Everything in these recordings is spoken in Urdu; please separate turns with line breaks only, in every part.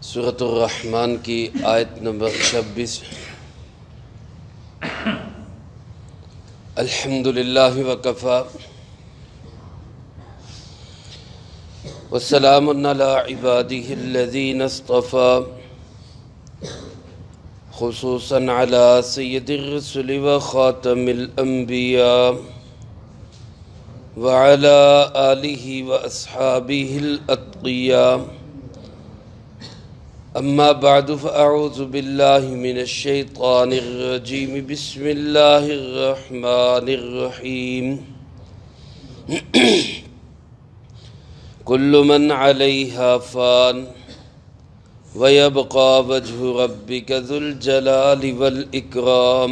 سورۃ الرحمن کی آیت نمبر 26۔ الحمدللہ وکفی وسلام علی عبادہ الذین اصطفی، خصوصاً علی سید الرسل وخاتم الانبیاء وعلی آلہ واصحابہ الاتقیاء۔ اما بعد فاعوذ باللہ من الشیطان الرجیم، بسم اللہ الرحمن الرحیم۔ کل من علیہا فان ویبقى وجہ ربک ذو الجلال والاکرام،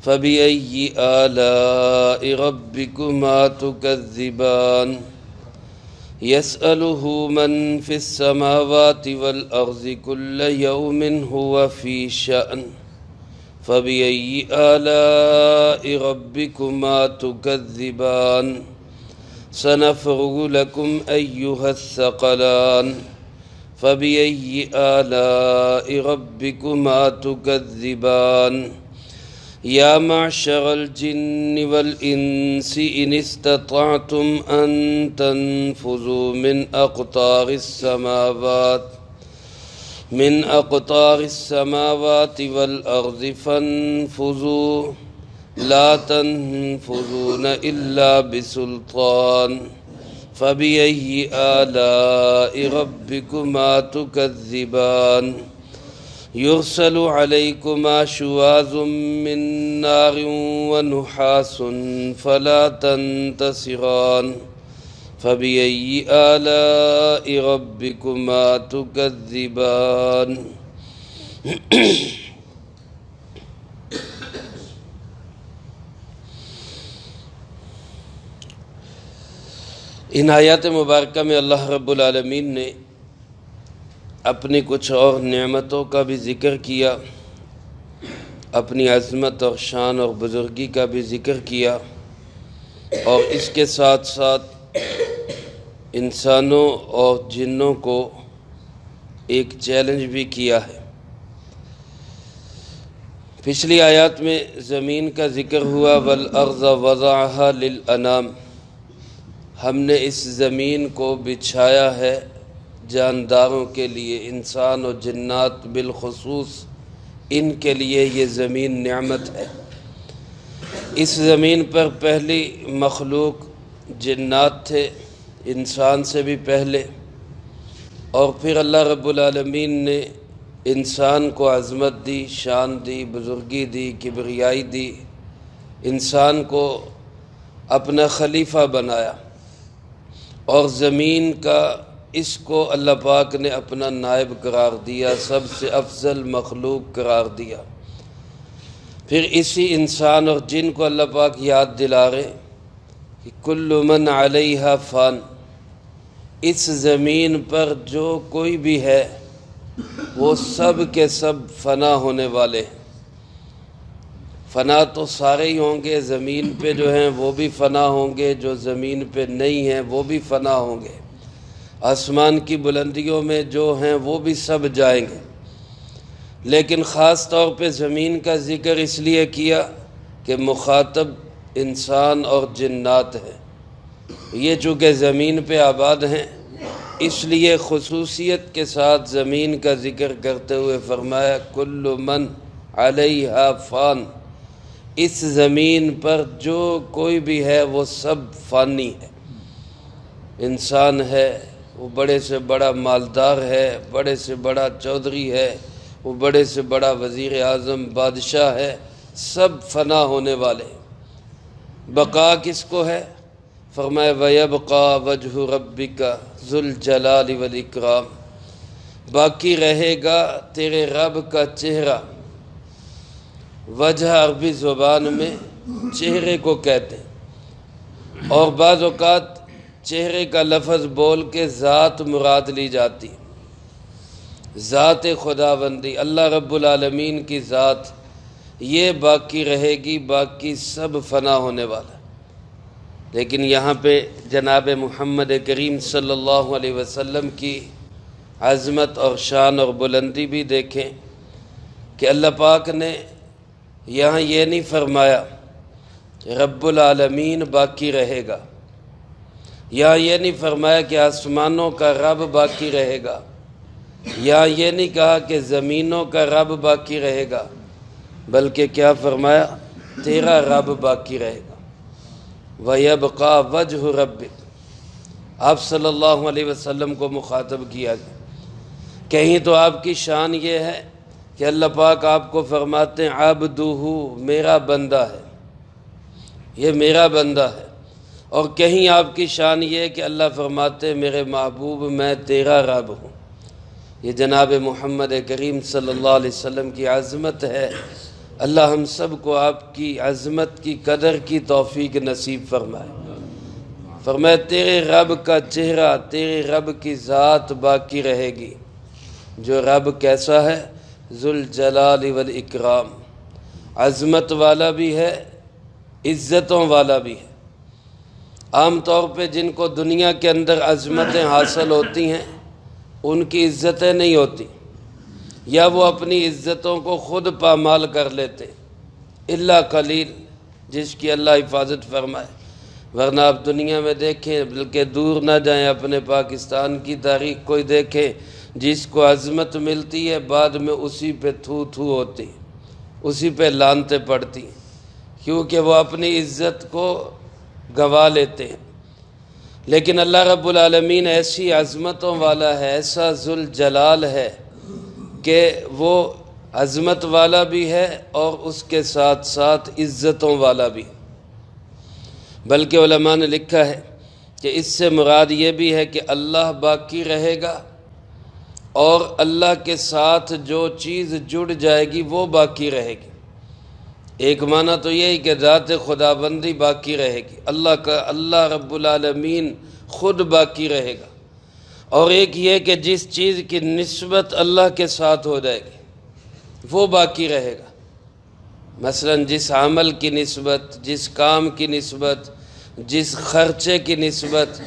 فبأی آلاء ربکما تکذبان، یسألہ من فی السماوات والارض کل یوم هو فی شأن، فبأی آلاء ربکما تکذبان، سنفرغ لکم ایہا الثقلان، فبأی آلاء ربکما تکذبان، یا معشر الجن والانس ان استطعتم ان تنفذوا من اقطار السماوات والارض فانفذوا لا تنفذون الا بسلطان، فبأي آلاء ربكما تكذبان، يرسل عليكما شواظ من نار ونحاس فلا تنتصران، فبأي آلاء ربكما تكذبان۔ ان آیات مبارکہ میں اللہ رب العالمین نے اپنی کچھ اور نعمتوں کا بھی ذکر کیا، اپنی عظمت اور شان اور بزرگی کا بھی ذکر کیا، اور اس کے ساتھ ساتھ انسانوں اور جنوں کو ایک چیلنج بھی کیا ہے۔ پچھلی آیات میں زمین کا ذکر ہوا، والارض وضعها للانام، ہم نے اس زمین کو بچھایا ہے جانداروں کے لیے، انسان اور جنات بالخصوص ان کے لیے یہ زمین نعمت ہے۔ اس زمین پر پہلی مخلوق جنات تھے، انسان سے بھی پہلے، اور پھر اللہ رب العالمین نے انسان کو عظمت دی، شان دی، بزرگی دی، کبریائی دی، انسان کو اپنا خلیفہ بنایا، اور زمین کا اس کو اللہ پاک نے اپنا نائب قرار دیا، سب سے افضل مخلوق قرار دیا۔ پھر اسی انسان اور جن کو اللہ پاک یاد دلا رہے کہ کل من علیہا فان، اس زمین پر جو کوئی بھی ہے وہ سب کے سب فنا ہونے والے ہیں۔ فنا تو سارے ہی ہوں گے، زمین پہ جو ہیں وہ بھی فنا ہوں گے، جو زمین پہ نہیں ہیں وہ بھی فنا ہوں گے، آسمان کی بلندیوں میں جو ہیں وہ بھی سب جائیں گے، لیکن خاص طور پہ زمین کا ذکر اس لیے کیا کہ مخاطب انسان اور جنات ہیں۔ یہ چونکہ زمین پہ آباد ہیں، اس لیے خصوصیت کے ساتھ زمین کا ذکر کرتے ہوئے فرمایا کل من علیہا فان، اس زمین پر جو کوئی بھی ہے وہ سب فانی ہے۔ انسان ہے، وہ بڑے سے بڑا مالدار ہے، بڑے سے بڑا چودھری ہے، وہ بڑے سے بڑا وزیر اعظم بادشاہ ہے، سب فنا ہونے والے۔ بقا کس کو ہے؟ فرمایا وَيَبْقَى وَجْهُ رَبِّكَ ذُو الْجَلَالِ وَالْإِكْرَامِ، باقی رہے گا تیرے رب کا چہرہ۔ وجہ عربی زبان میں چہرے کو کہتے ہیں، اور بعض اوقات چہرے کا لفظ بول کے ذات مراد لی جاتی، ذات خداوندی، اللہ رب العالمین کی ذات، یہ باقی رہے گی، باقی سب فنا ہونے والا۔ لیکن یہاں پہ جناب محمد کریم صلی اللہ علیہ وسلم کی عظمت اور شان اور بلندی بھی دیکھیں کہ اللہ پاک نے یہاں یہ نہیں فرمایا رب العالمین باقی رہے گا، یہاں یہ نہیں فرمایا کہ آسمانوں کا رب باقی رہے گا، یہاں یہ نہیں کہا کہ زمینوں کا رب باقی رہے گا، بلکہ کیا فرمایا؟ تیرا رب باقی رہے گا۔ وَيَبْقَى وَجْهُ رَبِّكَ، آپ صلی اللہ علیہ وسلم کو مخاطب کیا گیا۔ کہیں تو آپ کی شان یہ ہے کہ اللہ پاک آپ کو فرماتے ہیں عبدہ، میرا بندہ ہے، یہ میرا بندہ ہے، اور کہیں آپ کی شان یہ ہے کہ اللہ فرماتے ہیں میرے محبوب میں تیرا رب ہوں۔ یہ جناب محمد کریم صلی اللہ علیہ وسلم کی عظمت ہے۔ اللہ ہم سب کو آپ کی عظمت کی قدر کی توفیق نصیب فرمائے۔ فرمائے تیرے رب کا چہرہ، تیرے رب کی ذات باقی رہے گی، جو رب کیسا ہے؟ ذوالجلال والاکرام، عظمت والا بھی ہے، عزتوں والا بھی ہے۔ عام طور پہ جن کو دنیا کے اندر عظمتیں حاصل ہوتی ہیں ان کی عزتیں نہیں ہوتی، یا وہ اپنی عزتوں کو خود پامال کر لیتے، الا قلیل، جس کی اللہ حفاظت فرمائے۔ ورنہ آپ دنیا میں دیکھیں، بلکہ دور نہ جائیں، اپنے پاکستان کی تاریخ کوئی دیکھیں، جس کو عظمت ملتی ہے بعد میں اسی پہ تھو تھو ہوتی، اسی پہ لعنتیں پڑتی، کیونکہ وہ اپنی عزت کو گوا لیتے ہیں۔ لیکن اللہ رب العالمین ایسی عظمتوں والا ہے، ایسا ذوالجلال ہے کہ وہ عظمت والا بھی ہے اور اس کے ساتھ ساتھ عزتوں والا بھی۔ بلکہ علماء نے لکھا ہے کہ اس سے مراد یہ بھی ہے کہ اللہ باقی رہے گا، اور اللہ کے ساتھ جو چیز جڑ جائے گی وہ باقی رہے گی۔ ایک معنی تو یہی کہ ذات خداوندی باقی رہے گی، اللہ رب العالمین خود باقی رہے گا، اور ایک یہ کہ جس چیز کی نسبت اللہ کے ساتھ ہو جائے گی وہ باقی رہے گا۔ مثلا جس عمل کی نسبت، جس کام کی نسبت، جس خرچے کی نسبت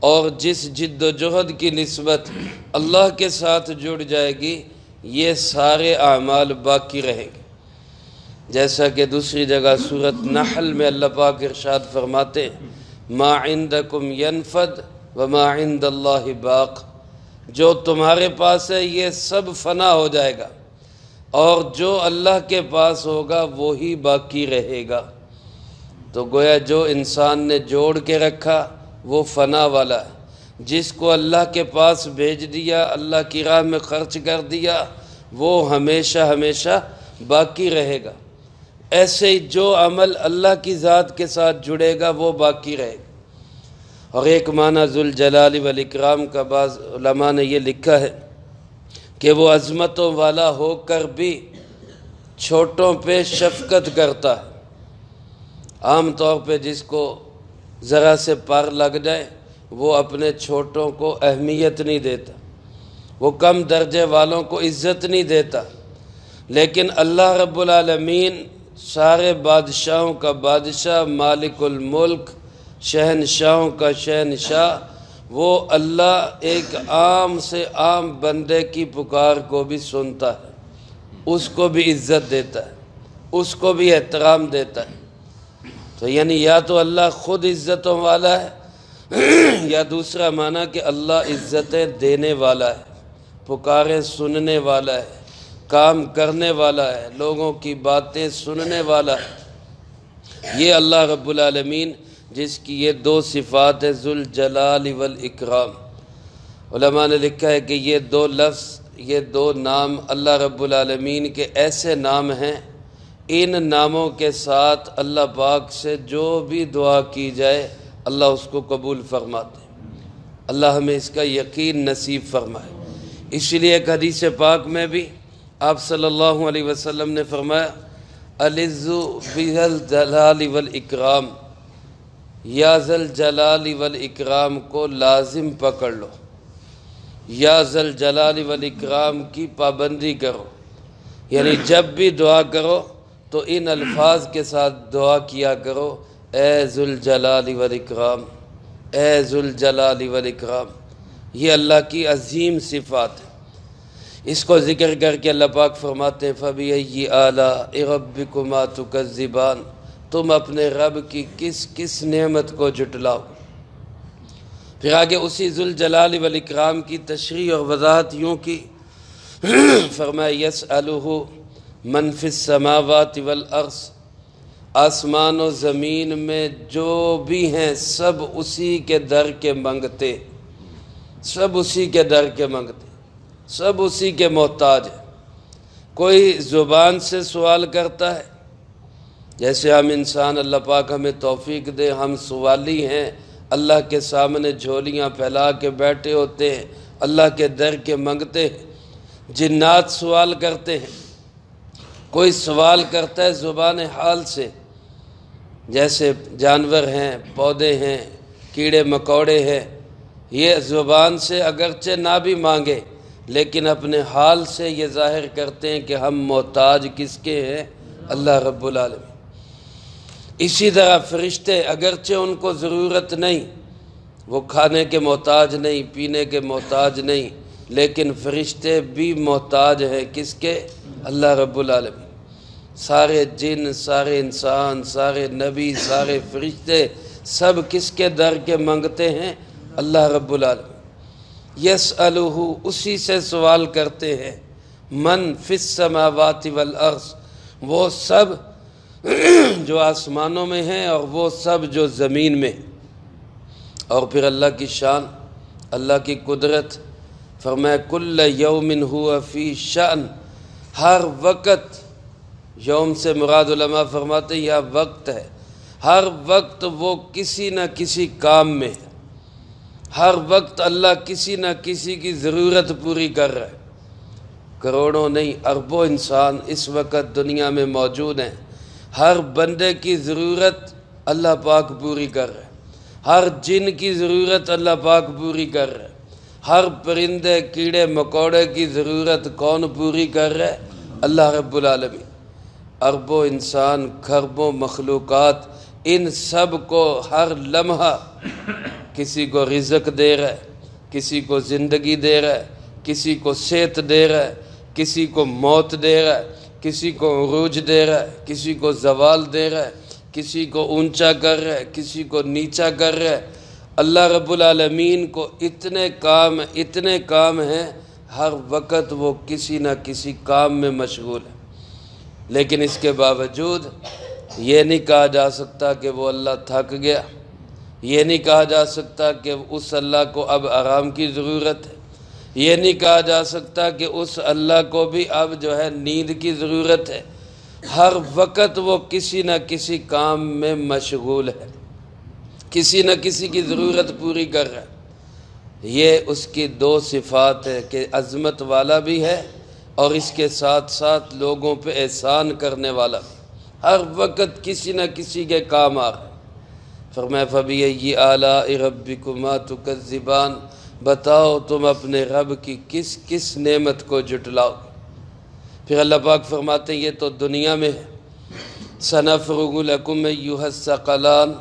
اور جس جد و جہد کی نسبت اللہ کے ساتھ جڑ جائے گی، یہ سارے اعمال باقی رہیں گے۔ جیسا کہ دوسری جگہ سورۃ نحل میں اللہ پاک ارشاد فرماتے ہیں ما عندکم ینفد وما عند اللہ باق، جو تمہارے پاس ہے یہ سب فنا ہو جائے گا، اور جو اللہ کے پاس ہوگا وہی باقی رہے گا۔ تو گویا جو انسان نے جوڑ کے رکھا وہ فنا والا ہے، جس کو اللہ کے پاس بھیج دیا، اللہ کی راہ میں خرچ کر دیا، وہ ہمیشہ ہمیشہ باقی رہے گا۔ ایسے ہی جو عمل اللہ کی ذات کے ساتھ جڑے گا وہ باقی رہے گا۔ اور ایک معنی ذوالجلال والاکرام کا بعض علماء نے یہ لکھا ہے کہ وہ عظمتوں والا ہو کر بھی چھوٹوں پہ شفقت کرتا ہے۔ عام طور پہ جس کو ذرا سے پار لگ جائے وہ اپنے چھوٹوں کو اہمیت نہیں دیتا، وہ کم درجے والوں کو عزت نہیں دیتا، لیکن اللہ رب العالمین سارے بادشاہوں کا بادشاہ، مالک الملک، شہنشاہوں کا شہنشاہ، وہ اللہ ایک عام سے عام بندے کی پکار کو بھی سنتا ہے، اس کو بھی عزت دیتا ہے، اس کو بھی احترام دیتا ہے۔ تو یعنی یا تو اللہ خود عزتوں والا ہے، یا دوسرا معنی کہ اللہ عزتیں دینے والا ہے، پکاریں سننے والا ہے، کام کرنے والا ہے، لوگوں کی باتیں سننے والا ہے۔ یہ اللہ رب العالمین جس کی یہ دو صفات ہے ذوالجلال والاکرام۔ علماء نے لکھا ہے کہ یہ دو لفظ، یہ دو نام اللہ رب العالمین کے ایسے نام ہیں، ان ناموں کے ساتھ اللہ پاک سے جو بھی دعا کی جائے اللہ اس کو قبول فرماتے ہیں۔ اللہ ہمیں اس کا یقین نصیب فرمائے۔ اسی لیے ایک حدیث پاک میں بھی آپ صلی اللہ علیہ وسلم نے فرمایا العزُّ بِالْجَلَالِ وَالْإِكْرَامِ، یا ذوالجلال والاکرام کو لازم پکڑ لو، یا ذوالجلال والاکرام کی پابندی کرو، یعنی جب بھی دعا کرو تو ان الفاظ کے ساتھ دعا کیا کرو، اے ذوالجلال والاکرام، اے ذوالجلال والاکرام۔ یہ اللہ کی عظیم صفات ہے۔ اس کو ذکر کر کے اللہ پاک فرماتے ہیں فَبِأَيِّ آلَاءِ رَبِّكُمَا تُكَذِّبَانِ، تم اپنے رب کی کس کس نعمت کو جھٹلاؤ۔ پھر آگے اسی ذوالجلال والاکرام کی تشریح اور وضاحت یوں کی، فرمایا یسألہ من فی السماوات والارض، آسمان و زمین میں جو بھی ہیں سب اسی کے در کے منگتے، سب اسی کے در کے منگتے، سب اسی کے محتاج ہیں۔ کوئی زبان سے سوال کرتا ہے، جیسے ہم انسان، اللہ پاک ہمیں توفیق دے، ہم سوالی ہیں، اللہ کے سامنے جھولیاں پھیلا کے بیٹھے ہوتے ہیں، اللہ کے در کے منگتے ہیں۔ جنات سوال کرتے ہیں، کوئی سوال کرتا ہے زبان حال سے، جیسے جانور ہیں، پودے ہیں، کیڑے مکوڑے ہیں، یہ زبان سے اگرچہ نہ بھی مانگے لیکن اپنے حال سے یہ ظاہر کرتے ہیں کہ ہم محتاج کس کے ہیں؟ اللہ رب العالمین۔ اسی طرح فرشتے اگرچہ ان کو ضرورت نہیں، وہ کھانے کے محتاج نہیں، پینے کے محتاج نہیں، لیکن فرشتے بھی محتاج ہیں کس کے؟ اللہ رب العالمین۔ سارے جن، سارے انسان، سارے نبی، سارے فرشتے سب کس کے در کے منگتے ہیں؟ اللہ رب العالمین۔ یسألہ، اسی سے سوال کرتے ہیں، من فی السماوات والارض، وہ سب جو آسمانوں میں ہیں اور وہ سب جو زمین میں۔ اور پھر اللہ کی شان، اللہ کی قدرت، فرمایا کل یوم ہوا فی شأن، ہر وقت، یوم سے مراد علماء فرماتے ہیں یہ وقت ہے، ہر وقت وہ کسی نہ کسی کام میں ہے، ہر وقت اللہ کسی نہ کسی کی ضرورت پوری کر رہا ہے۔ کروڑوں نہیں، اربوں انسان اس وقت دنیا میں موجود ہیں، ہر بندے کی ضرورت اللہ پاک پوری کر رہا ہے، ہر جن کی ضرورت اللہ پاک پوری کر رہا ہے، ہر پرندے کیڑے مکوڑے کی ضرورت کون پوری کر رہا ہے؟ اللہ رب العالمین۔ اربوں انسان، کھربوں مخلوقات، ان سب کو ہر لمحہ کسی کو رزق دے رہا ہے، کسی کو زندگی دے رہا ہے، کسی کو صحت دے رہا ہے، کسی کو موت دے رہا ہے، کسی کو عروج دے رہا ہے، کسی کو زوال دے رہا ہے، کسی کو اونچا کر رہا ہے، کسی کو نیچا کر رہا ہے۔ اللہ رب العالمین کو اتنے کام ہیں، ہر وقت وہ کسی نہ کسی کام میں مشغول ہے۔ لیکن اس کے باوجود یہ نہیں کہا جا سکتا کہ وہ اللہ تھک گیا، یہ نہیں کہا جا سکتا کہ اس اللہ کو اب آرام کی ضرورت ہے، یہ نہیں کہا جا سکتا کہ اس اللہ کو بھی اب جو ہے نیند کی ضرورت ہے۔ ہر وقت وہ کسی نہ کسی کام میں مشغول ہے، کسی نہ کسی کی ضرورت پوری کر رہا ہے۔ یہ اس کی دو صفات ہے کہ عظمت والا بھی ہے اور اس کے ساتھ ساتھ لوگوں پہ احسان کرنے والا بھی، ہر وقت کسی نہ کسی کے کام آ رہا ہے۔ فرمایا فَبِأَيِّ آلَاءِ رَبِّكُمَا تُكَذِّبَانِ، بتاؤ تم اپنے رب کی کس کس نعمت کو جھٹلاؤ۔ پھر اللہ پاک فرماتے ہیں یہ تو دنیا میں ہے، سَنَفْرُغُ لَكُمْ أَيُّهَ الثَّقَلَانِ،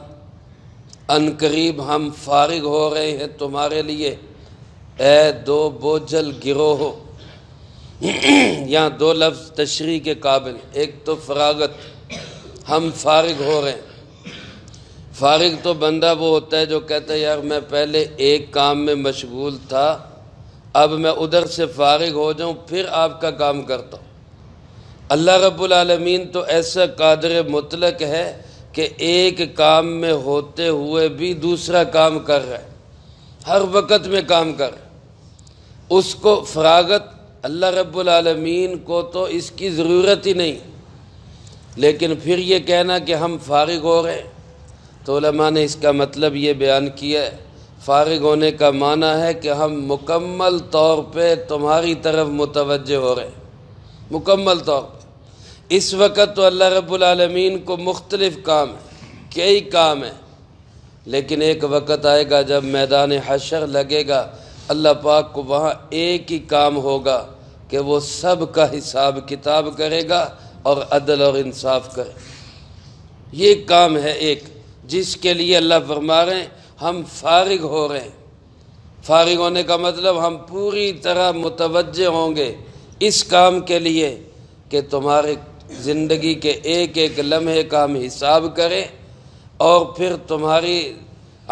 ان قریب ہم فارغ ہو رہے ہیں تمہارے لیے اے دو بوجھل گروہ۔ یہاں دو لفظ تشریح کے قابل، ایک تو فراغت، ہم فارغ ہو رہے ہیں۔ فارغ تو بندہ وہ ہوتا ہے جو کہتا ہے یار میں پہلے ایک کام میں مشغول تھا، اب میں ادھر سے فارغ ہو جاؤں پھر آپ کا کام کرتا ہوں۔ اللہ رب العالمین تو ایسا قادر مطلق ہے کہ ایک کام میں ہوتے ہوئے بھی دوسرا کام کر رہا ہے، ہر وقت میں کام کر رہا ہے۔ اس کو فراغت، اللہ رب العالمین کو تو اس کی ضرورت ہی نہیں، لیکن پھر یہ کہنا کہ ہم فارغ ہو رہے ہیں، تو علماء نے اس کا مطلب یہ بیان کیا ہے، فارغ ہونے کا معنی ہے کہ ہم مکمل طور پہ تمہاری طرف متوجہ ہو رہے ہیں، مکمل طور پہ۔ اس وقت تو اللہ رب العالمین کو مختلف کام ہیں، کئی کام ہیں، لیکن ایک وقت آئے گا جب میدان حشر لگے گا، اللہ پاک کو وہاں ایک ہی کام ہوگا کہ وہ سب کا حساب کتاب کرے گا اور عدل اور انصاف کرے۔ یہ کام ہے ایک، جس کے لیے اللہ فرما رہے ہیں ہم فارغ ہو رہے ہیں۔ فارغ ہونے کا مطلب ہم پوری طرح متوجہ ہوں گے اس کام کے لیے کہ تمہارے زندگی کے ایک ایک لمحے کا ہم حساب کریں اور پھر تمہاری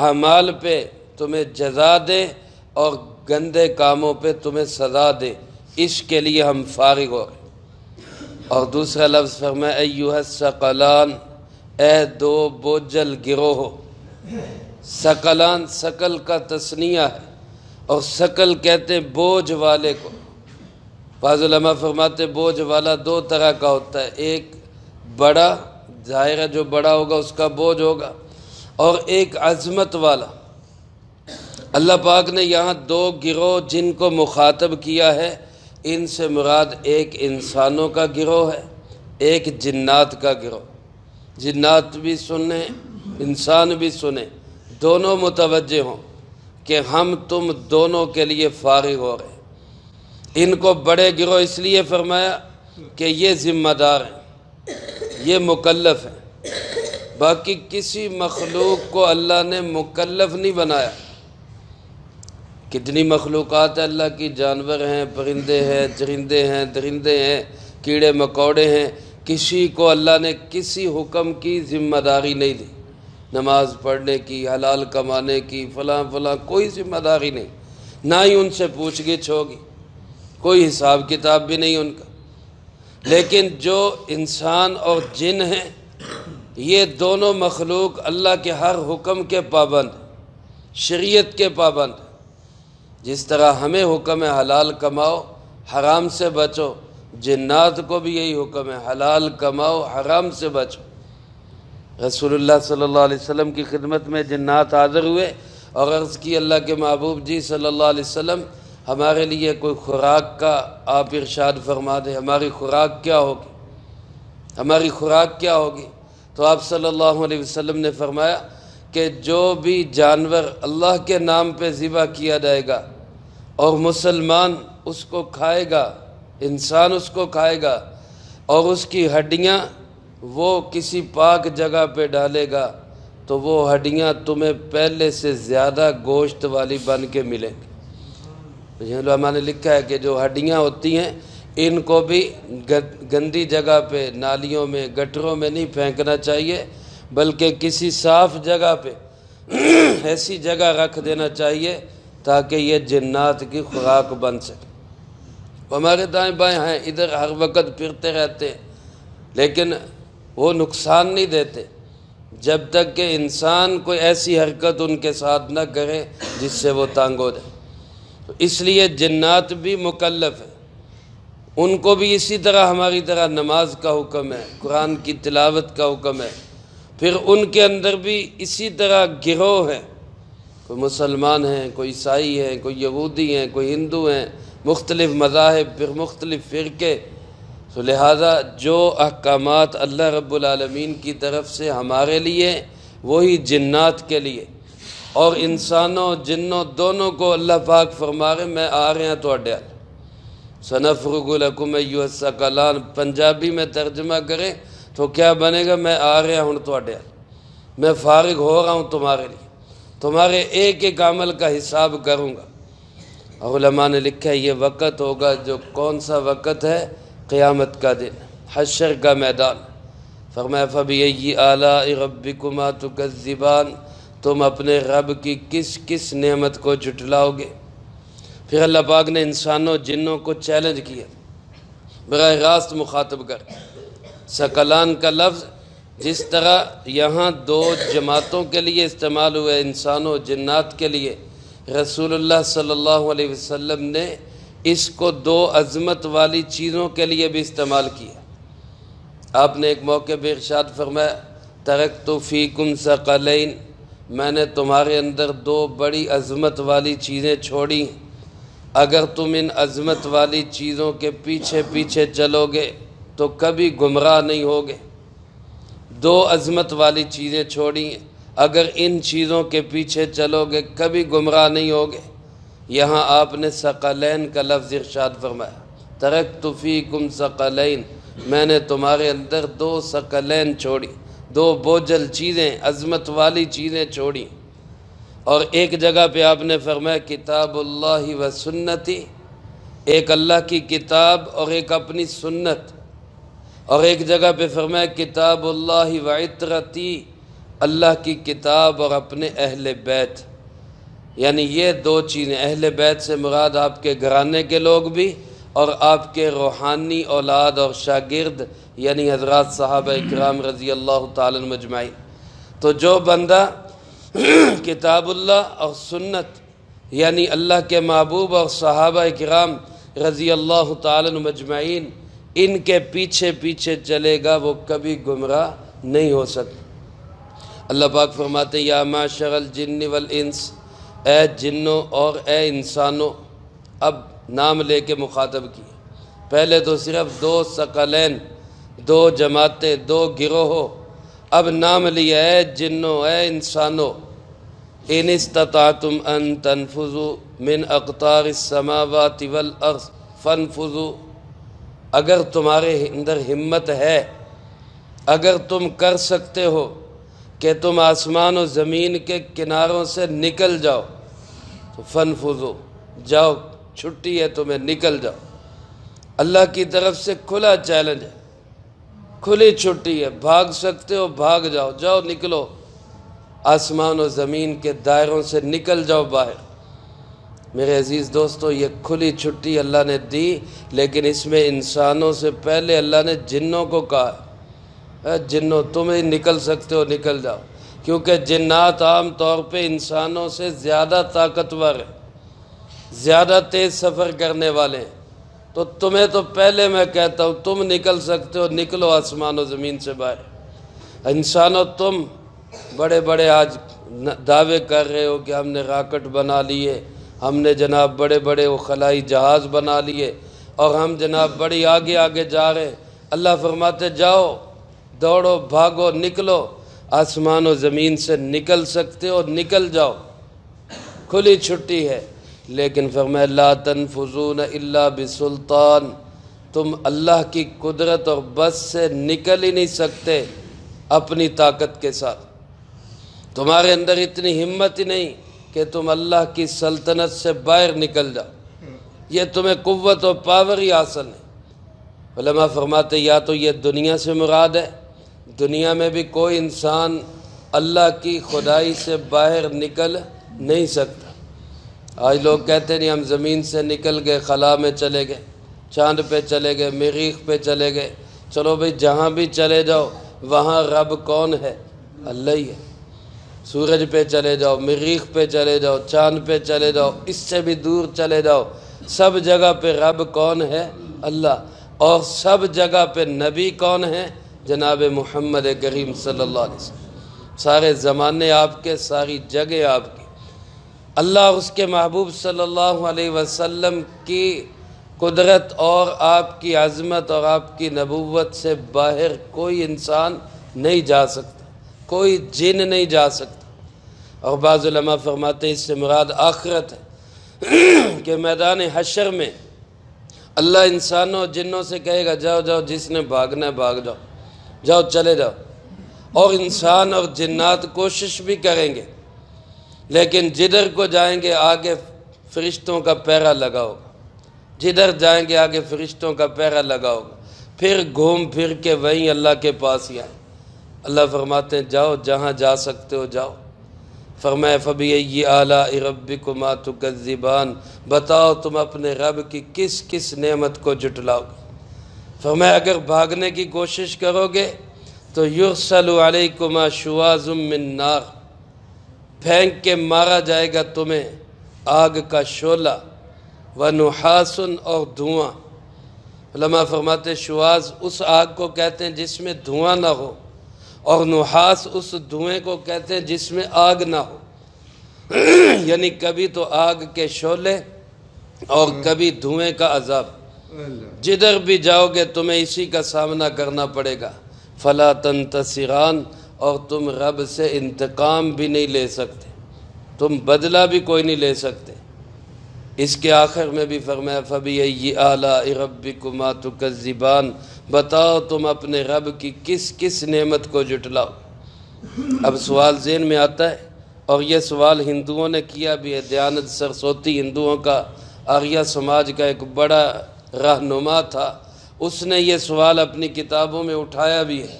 اعمال پہ تمہیں جزا دیں اور گندے کاموں پہ تمہیں سزا دیں، اس کے لیے ہم فارغ ہو گئے۔ اور دوسرا لفظ فرمایا ایھا الثقلان، اے دو بوجھل گروہ۔ ثقلان ثقل کا تثنیہ ہے، اور ثقل کہتے ہیں بوجھ والے کو۔ بعض علماء فرماتے ہیں بوجھ والا دو طرح کا ہوتا ہے، ایک بڑا، ظاہر ہے جو بڑا ہوگا اس کا بوجھ ہوگا، اور ایک عظمت والا۔ اللہ پاک نے یہاں دو گروہ جن کو مخاطب کیا ہے، ان سے مراد ایک انسانوں کا گروہ ہے، ایک جنات کا گروہ۔ جنات بھی سنیں، انسان بھی سنیں، دونوں متوجہ ہوں کہ ہم تم دونوں کے لیے فارغ ہو رہے ہیں۔ ان کو بڑے گروہ اس لیے فرمایا کہ یہ ذمہ دار ہیں، یہ مکلف ہیں۔ باقی کسی مخلوق کو اللہ نے مکلف نہیں بنایا۔ کتنی مخلوقات اللہ کی، جانور ہیں، پرندے ہیں، چرندے ہیں، درندے ہیں، کیڑے مکوڑے ہیں، کسی کو اللہ نے کسی حکم کی ذمہ داری نہیں دی، نماز پڑھنے کی، حلال کمانے کی، فلاں فلاں، کوئی ذمہ داری نہیں، نہ ہی ان سے پوچھ گچھ ہوگی، کوئی حساب کتاب بھی نہیں ان کا۔ لیکن جو انسان اور جن ہیں، یہ دونوں مخلوق اللہ کے ہر حکم کے پابند، شریعت کے پابند۔ جس طرح ہمیں حکم ہے حلال کماؤ، حرام سے بچو، جنات کو بھی یہی حکم ہے حلال کماؤ، حرام سے بچو۔ رسول اللہ صلی اللہ علیہ وسلم کی خدمت میں جنات حاضر ہوئے اور عرض کی اللہ کے محبوب جی صلی اللہ علیہ وسلم، ہمارے لیے کوئی خوراک کا آپ ارشاد فرما دیں، ہماری خوراک کیا ہوگی، ہماری خوراک کیا ہوگی؟ تو آپ صلی اللہ علیہ وسلم نے فرمایا کہ جو بھی جانور اللہ کے نام پہ ذبح کیا جائے گا اور مسلمان اس کو کھائے گا، انسان اس کو کھائے گا، اور اس کی ہڈیاں وہ کسی پاک جگہ پہ ڈالے گا، تو وہ ہڈیاں تمہیں پہلے سے زیادہ گوشت والی بن کے ملیں گی۔ علماء نے لکھا ہے کہ جو ہڈیاں ہوتی ہیں ان کو بھی گندی جگہ پہ، نالیوں میں، گٹروں میں نہیں پھینکنا چاہیے، بلکہ کسی صاف جگہ پہ ایسی جگہ رکھ دینا چاہیے تاکہ یہ جنات کی خوراک بن سکے۔ ہمارے دائیں بائیں ہیں، ادھر ہر وقت پھرتے رہتے ہیں، لیکن وہ نقصان نہیں دیتے جب تک کہ انسان کوئی ایسی حرکت ان کے ساتھ نہ کرے جس سے وہ تنگ ہو جائے۔ تو اس لیے جنات بھی مکلف ہیں، ان کو بھی اسی طرح ہماری طرح نماز کا حکم ہے، قرآن کی تلاوت کا حکم ہے۔ پھر ان کے اندر بھی اسی طرح گروہ ہیں، کوئی مسلمان ہیں، کوئی عیسائی ہیں، کوئی یہودی ہیں، کوئی ہندو ہیں، مختلف مذاہب، پھر مختلف فرقے۔ تو لہٰذا جو احکامات اللہ رب العالمین کی طرف سے ہمارے لیے، وہی جنات کے لیے، اور انسانوں جنوں دونوں کو اللہ پاک فرما رہے میں آ رہے ہیں تواڈے ال سنفرغ لکم ایھا الثقلان۔ پنجابی میں ترجمہ کریں تو کیا بنے گا؟ میں آ رہا ہوں تواڈے ال، میں فارغ ہو رہا ہوں تمہارے لیے، تمہارے ایک ایک عمل کا حساب کروں گا۔ اور علماء نے لکھا ہے یہ وقت ہوگا جو کون سا وقت ہے؟ قیامت کا دن، حشر کا میدان۔ فرمایا فَبِأَيِّ آلَاءِ رَبِّكُمَا تُكَذِّبَانِ، تم اپنے رب کی کس کس نعمت کو جھٹلاؤ گے؟ پھر اللہ پاک نے انسانوں جنوں کو چیلنج کیا براہ راست مخاطب کر۔ ثقلان کا لفظ جس طرح یہاں دو جماعتوں کے لیے استعمال ہوا ہے، انسانوں جنات کے لیے، رسول اللہ صلی اللہ علیہ وسلم نے اس کو دو عظمت والی چیزوں کے لیے بھی استعمال کیا۔ آپ نے ایک موقع پہ ارشاد فرمایا ترکت فیکم ثقلین، میں نے تمہارے اندر دو بڑی عظمت والی چیزیں چھوڑی، اگر تم ان عظمت والی چیزوں کے پیچھے پیچھے چلو گے تو کبھی گمراہ نہیں ہوگے۔ دو عظمت والی چیزیں چھوڑی ہیں، اگر ان چیزوں کے پیچھے چلو گے کبھی گمراہ نہیں ہوگے۔ یہاں آپ نے ثقلین کا لفظ ارشاد فرمایا، ترکت فیکم ثقلین، میں نے تمہارے اندر دو ثقلین چھوڑی، دو بوجھل چیزیں، عظمت والی چیزیں چھوڑی۔ اور ایک جگہ پہ آپ نے فرمایا کتاب اللہ و سنتی، ایک اللہ کی کتاب اور ایک اپنی سنت، اور ایک جگہ پہ فرمایا کتاب اللہ و عترتی، اللہ کی کتاب اور اپنے اہل بیت۔ یعنی یہ دو چیزیں، اہل بیت سے مراد آپ کے گھرانے کے لوگ بھی اور آپ کے روحانی اولاد اور شاگرد یعنی حضرات صحابہ اکرام رضی اللہ تعالی عنہم اجمعین۔ تو جو بندہ کتاب اللہ اور سنت یعنی اللہ کے محبوب اور صحابہ اکرام رضی اللہ تعالی عنہم اجمعین ان کے پیچھے پیچھے چلے گا وہ کبھی گمراہ نہیں ہو سکتا۔ اللہ پاک فرماتے یا معشر الجن والانس، اے جنوں اور اے انسانوں، اب نام لے کے مخاطب کیا۔ پہلے تو صرف دو ثقلین، دو جماعتیں، دو گروہوں، اب نام لیا اے جنوں اے انسانوں، ان استطعتم ان تنفذوا من اقطار السماوات والارض فانفذوا، اگر تمہارے اندر ہمت ہے، اگر تم کر سکتے ہو کہ تم آسمان و زمین کے کناروں سے نکل جاؤ تو فانفذوا، جاؤ، چھٹی ہے تمہیں، نکل جاؤ۔ اللہ کی طرف سے کھلا چیلنج ہے، کھلی چھٹی ہے، بھاگ سکتے ہو بھاگ جاؤ، جاؤ نکلو، آسمان و زمین کے دائروں سے نکل جاؤ باہر۔ میرے عزیز دوستو، یہ کھلی چھٹی اللہ نے دی، لیکن اس میں انسانوں سے پہلے اللہ نے جنوں کو کہا ہے، جنوں تم ہی نکل سکتے ہو، نکل جاؤ، کیونکہ جنات عام طور پہ انسانوں سے زیادہ طاقتور ہیں، زیادہ تیز سفر کرنے والے ہیں، تو تمہیں تو پہلے میں کہتا ہوں تم نکل سکتے ہو، نکلو آسمان و زمین سے باہر۔ انسانوں تم بڑے بڑے آج دعوے کر رہے ہو کہ ہم نے راکٹ بنا لیے، ہم نے جناب بڑے بڑے وہ خلائی جہاز بنا لیے اور ہم جناب بڑی آگے آگے جا رہے ہیں۔ اللہ فرماتے جاؤ، دوڑو، بھاگو، نکلو، آسمان و زمین سے نکل سکتے ہو، نکل جاؤ، کھلی چھٹی ہے۔ لیکن فرمایا لا تنفذون الا بسلطان، تم اللہ کی قدرت اور بس سے نکل ہی نہیں سکتے اپنی طاقت کے ساتھ، تمہارے اندر اتنی ہمت ہی نہیں کہ تم اللہ کی سلطنت سے باہر نکل جاؤ، یہ تمہیں قوت و پاور ہی حاصل ہے۔ علماء فرماتے یا تو یہ دنیا سے مراد ہے، دنیا میں بھی کوئی انسان اللہ کی خدائی سے باہر نکل نہیں سکتا۔ آج لوگ کہتے ہیں نہیں ہم زمین سے نکل گئے، خلا میں چلے گئے، چاند پہ چلے گئے، مریخ پہ چلے گئے، چلو بھئی جہاں بھی چلے جاؤ وہاں رب کون ہے؟ اللہ ہی ہے۔ سورج پہ چلے جاؤ، مریخ پہ چلے جاؤ، چاند پہ چلے جاؤ، اس سے بھی دور چلے جاؤ، سب جگہ پہ رب کون ہے؟ اللہ۔ اور سب جگہ پہ نبی کون ہے؟ جناب محمد کریم صلی اللہ علیہ وسلم۔ سارے زمانے آپ کے، ساری جگہ آپ کی۔ اللہ اور اس کے محبوب صلی اللہ علیہ وسلم کی قدرت اور آپ کی عظمت اور آپ کی نبوت سے باہر کوئی انسان نہیں جا سکتا، کوئی جن نہیں جا سکتا۔ اور بعض علماء فرماتے ہیں اس سے مراد آخرت ہے کہ میدان حشر میں اللہ انسانوں اور جنوں سے کہے گا جاؤ جاؤ، جس نے بھاگنا ہے بھاگ جاؤ، جاؤ چلے جاؤ۔ اور انسان اور جنات کوشش بھی کریں گے، لیکن جدھر کو جائیں گے آگے فرشتوں کا پہرا لگا ہوگا، جدھر جائیں گے آگے فرشتوں کا پہرا لگا ہوگا، پھر گھوم پھر کے وہیں اللہ کے پاس ہی آئیں۔ اللہ فرماتے ہیں جاؤ جہاں جا سکتے ہو جاؤ۔ فرمایا فَبِأَيِّ آلَاءِ رَبِّكُمَا تُكَذِّبَانِ، بتاؤ تم اپنے رب کی کس کس نعمت کو جھٹلاؤ گے۔ فرمایا اگر بھاگنے کی کوشش کرو گے تو یُرْسَلُ عَلَيْكُمَا شُوَاظٌ مِّن نَّارٍ، پھینک کے مارا جائے گا تمہیں آگ کا شعلہ، وَنُحَاسٌ، اور دھواں۔ علماء فرماتے شواظ اس آگ کو کہتے ہیں جس میں دھواں نہ ہو، اور نحاس اس دھوئیں کو کہتے ہیں جس میں آگ نہ ہو۔ یعنی کبھی تو آگ کے شعلے اور کبھی دھوئیں کا عذاب، جدھر بھی جاؤ گے تمہیں اسی کا سامنا کرنا پڑے گا۔ فَلَا تَنْتَصِرَانِ، اور تم رب سے انتقام بھی نہیں لے سکتے، تم بدلہ بھی کوئی نہیں لے سکتے۔ اس کے آخر میں بھی فرمایا فَبِأَيِّ آلَاءِ رَبِّكُمَا تُكَذِّبَانِ، بتاؤ تم اپنے رب کی کس کس نعمت کو جھٹلاؤ۔ اب سوال ذہن میں آتا ہے اور یہ سوال ہندوؤں نے کیا بھی ہے، دیانت سرسوتی ہندوؤں کا آریہ سماج کا ایک بڑا رہنما تھا، اس نے یہ سوال اپنی کتابوں میں اٹھایا بھی ہے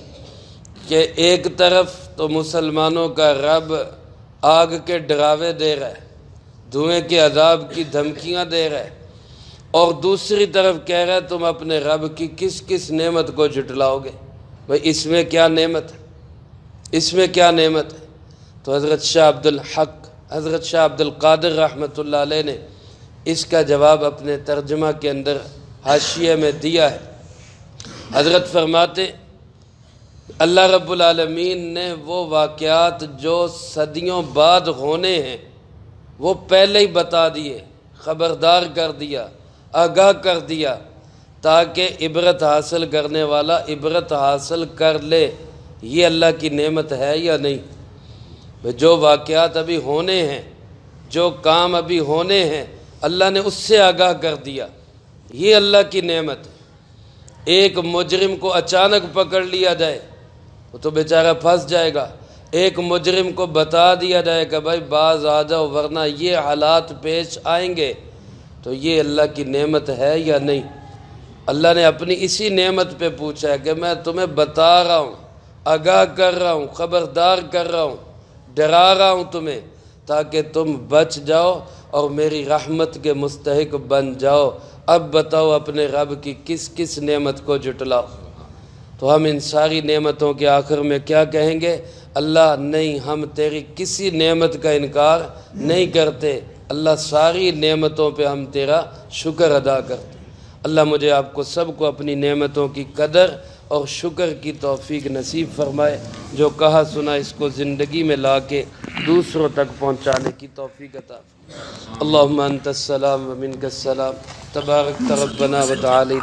کہ ایک طرف تو مسلمانوں کا رب آگ کے ڈراوے دے رہا ہے، دھوئیں کے عذاب کی دھمکیاں دے رہا ہے، اور دوسری طرف کہہ رہا ہے تم اپنے رب کی کس کس نعمت کو جھٹلاؤ گے؟ بھئی اس میں کیا نعمت ہے؟ اس میں کیا نعمت ہے؟ تو حضرت شاہ عبدالحق، حضرت شاہ عبدالقادر رحمۃ اللہ علیہ نے اس کا جواب اپنے ترجمہ کے اندر حاشیے میں دیا ہے۔ حضرت فرماتے اللہ رب العالمین نے وہ واقعات جو صدیوں بعد ہونے ہیں وہ پہلے ہی بتا دیے، خبردار کر دیا، آگاہ کر دیا، تاکہ عبرت حاصل کرنے والا عبرت حاصل کر لے۔ یہ اللہ کی نعمت ہے یا نہیں؟ جو واقعات ابھی ہونے ہیں، جو کام ابھی ہونے ہیں، اللہ نے اس سے آگاہ کر دیا، یہ اللہ کی نعمت ہے۔ ایک مجرم کو اچانک پکڑ لیا جائے وہ تو بیچارہ پھنس جائے گا، ایک مجرم کو بتا دیا جائے کہ بھائی باز آ جاؤ ورنہ یہ حالات پیش آئیں گے، تو یہ اللہ کی نعمت ہے یا نہیں؟ اللہ نے اپنی اسی نعمت پہ پوچھا ہے کہ میں تمہیں بتا رہا ہوں، آگاہ کر رہا ہوں، خبردار کر رہا ہوں، ڈرا رہا ہوں تمہیں، تاکہ تم بچ جاؤ اور میری رحمت کے مستحق بن جاؤ۔ اب بتاؤ اپنے رب کی کس کس نعمت کو جھٹلاؤ؟ تو ہم ان ساری نعمتوں کے آخر میں کیا کہیں گے؟ اللہ نہیں، ہم تیری کسی نعمت کا انکار نہیں کرتے، اللہ ساری نعمتوں پہ ہم تیرا شکر ادا کرتے۔ اللہ مجھے آپ کو سب کو اپنی نعمتوں کی قدر اور شکر کی توفیق نصیب فرمائے، جو کہا سنا اس کو زندگی میں لا کے دوسروں تک پہنچانے کی توفیق عطا فرمائے۔ اللہم انت السلام و منک السلام، تبارک ربنا و تعالی۔